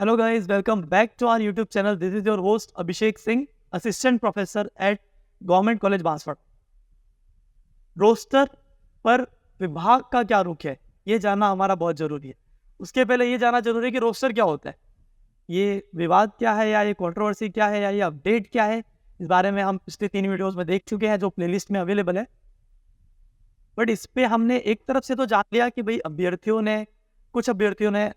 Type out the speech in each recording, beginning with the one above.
Hello guys, welcome back to our YouTube channel. This is your host Abhishek Singh, Assistant Professor at Government College Banswara. Roster पर विभाग का क्या रुख है, ये जानना हमारा बहुत जरूरी है। उसके पहले ये जानना जरूरी है कि रोस्टर क्या होता है, ये विवाद क्या है, या ये कंट्रोवर्सी क्या है, या ये अपडेट क्या है। इस बारे में हम पिछले 3 वीडियोस में देख चुके हैं जो प्लेलिस्ट में अवेलेबल है। बट इस पे हमने एक तरफ से तो जान लिया कि भाई कुछ अभ्यर्थियों ने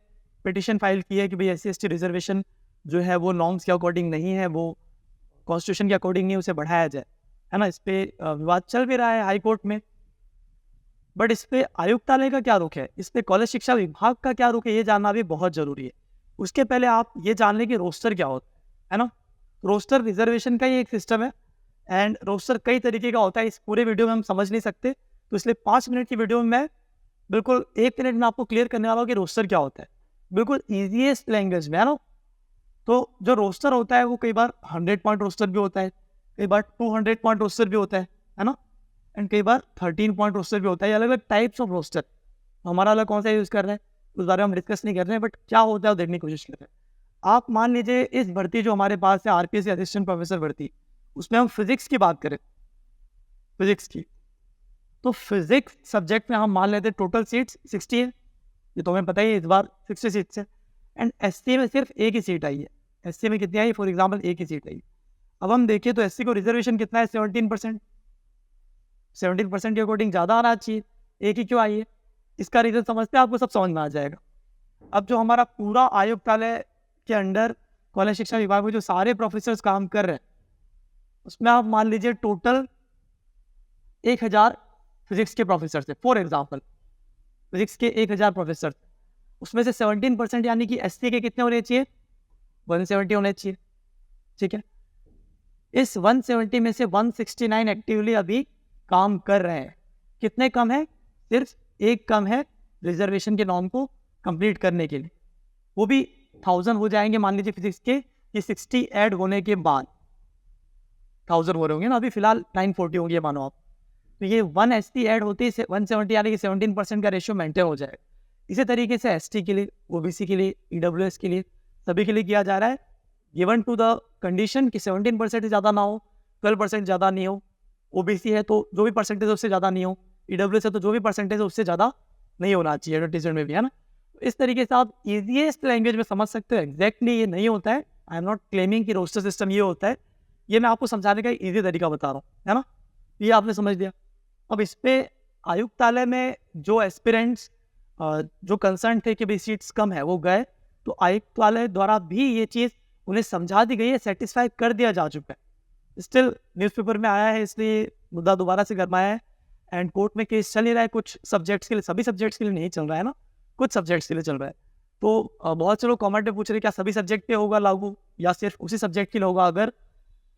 पिटिशन फाइल की है कि भाई SC/ST रिजर्वेशन जो है वो नॉर्म्स के अकॉर्डिंग नहीं है, वो कॉन्स्टिट्यूशन के अकॉर्डिंग नहीं, उसे बढ़ाया जाए, है ना। इस पे विवाद चल भी रहा है हाई कोर्ट में। बट इस पे आयुक्तालय का क्या रुख है, इस पे कॉलेज शिक्षा विभाग का क्या रुख है, ये जानना भी बहुत जरूरी है। उसके पहले आप ये जान लें कि रोस्टर क्या होता है ना। रोस्टर रिजर्वेशन का ही एक सिस्टम है एंड रोस्टर कई तरीके का होता है। इस पूरे वीडियो में हम समझ नहीं सकते, तो इसलिए 5 मिनट की वीडियो में मैं बिल्कुल 1 मिनट में आपको क्लियर करने वाला हूँ कि रोस्टर क्या होता है, बिल्कुल ईजीएस्ट लैंग्वेज में, है ना। तो जो रोस्टर होता है वो कई बार 100 पॉइंट रोस्टर भी होता है, कई बार 200 पॉइंट रोस्टर भी होता है ना, एंड कई बार 13 पॉइंट रोस्टर भी होता है। अलग अलग टाइप्स ऑफ रोस्टर, हमारा अलग कौन सा यूज़ कर रहे हैं उस बारे में हम डिस्कस नहीं कर रहे हैं, बट क्या होता है वो देखने की कोशिश कर रहे हैं। आप मान लीजिए इस भर्ती जो हमारे पास है RPSC असिस्टेंट प्रोफेसर भर्ती, उसमें हम फिजिक्स की बात करें, फिजिक्स की, तो फिजिक्स सब्जेक्ट में हम मान लेते हैं टोटल सीट्स 60 है, ये तो हमें पता ही है, इस बार 60 सीट्स है। एंड SC में सिर्फ एक ही सीट आई है। SC में कितनी आई, फॉर एग्जाम्पल एक ही सीट आई। अब हम देखें तो SC को रिजर्वेशन कितना है, 17%। 17% के अकॉर्डिंग ज़्यादा आना चाहिए, एक ही क्यों आई है, इसका रीज़न समझते हैं, आपको सब समझ में आ जाएगा। अब जो हमारा पूरा आयुक्तालय के अंडर कॉलेज शिक्षा विभाग में जो सारे प्रोफेसर्स काम कर रहे हैं, उसमें आप मान लीजिए टोटल 1000 फिजिक्स के प्रोफेसर थे, फॉर एग्जाम्पल फिजिक्स के 1000 प्रोफेसर थे। उसमें से 17% यानी कि SC के कितने होने चाहिए, 170 होने चाहिए, ठीक है। इस 170 में से 169 एक्टिवली अभी काम कर रहे हैं। कितने कम है, सिर्फ एक कम है रिजर्वेशन के नॉर्म को कंप्लीट करने के लिए, वो भी 1000 हो जाएंगे मान लीजिए फिजिक्स के, ये 60 ऐड होने के बाद 1000 हो रहे होंगे ना, अभी फिलहाल 940 होंगे मानो आप। तो ये 1 SC ऐड होती है 170 यानी कि 17% का रेशियो मेंटेन हो जाएगा। इसी तरीके से ST के लिए, OBC के लिए, EWS के लिए, सभी के लिए किया जा रहा है, गिवन टू द कंडीशन कि 17% से ज़्यादा ना हो, 12% ज़्यादा नहीं हो, OBC है तो जो भी परसेंटेज है उससे ज़्यादा नहीं हो, EWS है तो जो भी परसेंटेज है उससे ज़्यादा नहीं होना चाहिए एडवर्टीजमेंट में भी, है ना। इस तरीके से आप ईजीएस्ट लैंग्वेज में समझ सकते हो। एग्जैक्टली ये नहीं होता है, आई एम नॉट क्लेमिंग कि रोस्टर सिस्टम ये होता है, ये मैं आपको समझाने का ईजी तरीका बता रहा हूँ, है ना। ये आपने समझ लिया। अब इस पर आयुक्तालय में जो एस्पिरेंट्स जो कंसर्न थे कि भाई सीट्स कम है वो गए, तो आयुक्तालय द्वारा भी ये चीज़ उन्हें समझा दी गई है, सेटिस्फाई कर दिया जा चुका है। स्टिल न्यूज़पेपर में आया है इसलिए मुद्दा दोबारा से गरमाया है एंड कोर्ट में केस चल ही रहा है। कुछ सब्जेक्ट्स के लिए, सभी सब्जेक्ट्स के लिए नहीं चल रहा है ना, कुछ सब्जेक्ट्स के लिए चल रहा है। तो बहुत से लोग कॉमेंट में पूछ रहे हैं क्या सभी सब्जेक्ट पे होगा लागू, या सिर्फ उसी सब्जेक्ट के लिए होगा अगर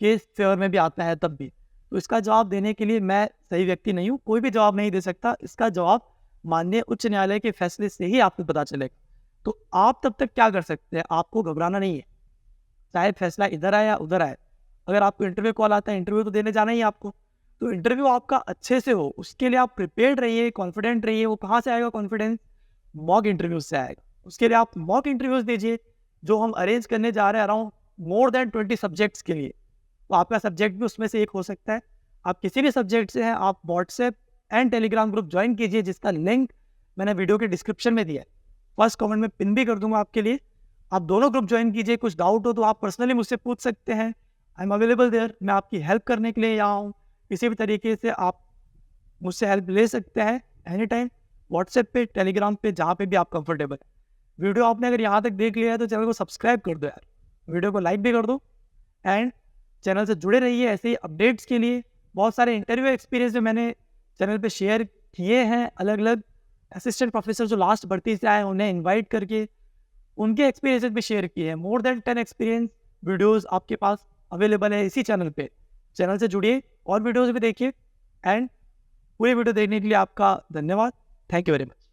केस फेवर में भी आता है तब भी। तो इसका जवाब देने के लिए मैं सही व्यक्ति नहीं हूँ, कोई भी जवाब नहीं दे सकता। इसका जवाब माननीय उच्च न्यायालय के फैसले से ही आपको पता चलेगा। तो आप तब तक क्या कर सकते हैं, आपको घबराना नहीं है, चाहे फैसला इधर आए या उधर आए। अगर आपको इंटरव्यू कॉल आता है, इंटरव्यू तो देने जाना ही आपको, तो इंटरव्यू आपका अच्छे से हो, उसके लिए आप प्रिपेयर्ड रहिए, कॉन्फिडेंट रहिए। वो कहाँ से आएगा कॉन्फिडेंस, मॉक इंटरव्यूज से आएगा। उसके लिए आप मॉक इंटरव्यूज दीजिए, जो हम अरेंज करने जा रहे हैं अराउंड मोर देन 20 सब्जेक्ट्स के लिए। तो आपका सब्जेक्ट भी उसमें से एक हो सकता है। आप किसी भी सब्जेक्ट से हैं, आप WhatsApp and Telegram group join कीजिए, जिसका लिंक मैंने वीडियो के डिस्क्रिप्शन में दिया है, फर्स्ट कमेंट में पिन भी कर दूंगा आपके लिए। आप दोनों ग्रुप ज्वाइन कीजिए। कुछ डाउट हो तो आप पर्सनली मुझसे पूछ सकते हैं, आई एम अवेलेबल देयर। मैं आपकी हेल्प करने के लिए यहाँ हूँ, किसी भी तरीके से आप मुझसे हेल्प ले सकते हैं एनी टाइम, व्हाट्सएप पे, टेलीग्राम पे, जहाँ पे भी आप कंफर्टेबल है। वीडियो आपने अगर यहाँ तक देख लिया है तो चैनल को सब्सक्राइब कर दो यार, वीडियो को लाइक भी कर दो एंड चैनल से जुड़े रहिए ऐसे ही अपडेट्स के लिए। बहुत सारे इंटरव्यू एक्सपीरियंस जो मैंने चैनल पे शेयर किए हैं, अलग अलग असिस्टेंट प्रोफेसर जो लास्ट भर्ती से आए उन्हें इनवाइट करके उनके एक्सपीरियंसेस भी शेयर किए हैं। मोर देन 10 एक्सपीरियंस वीडियोस आपके पास अवेलेबल है इसी चैनल पे। चैनल से जुड़िए और वीडियोस भी देखिए एंड पूरी वीडियो देखने के लिए आपका धन्यवाद। Thank you very much.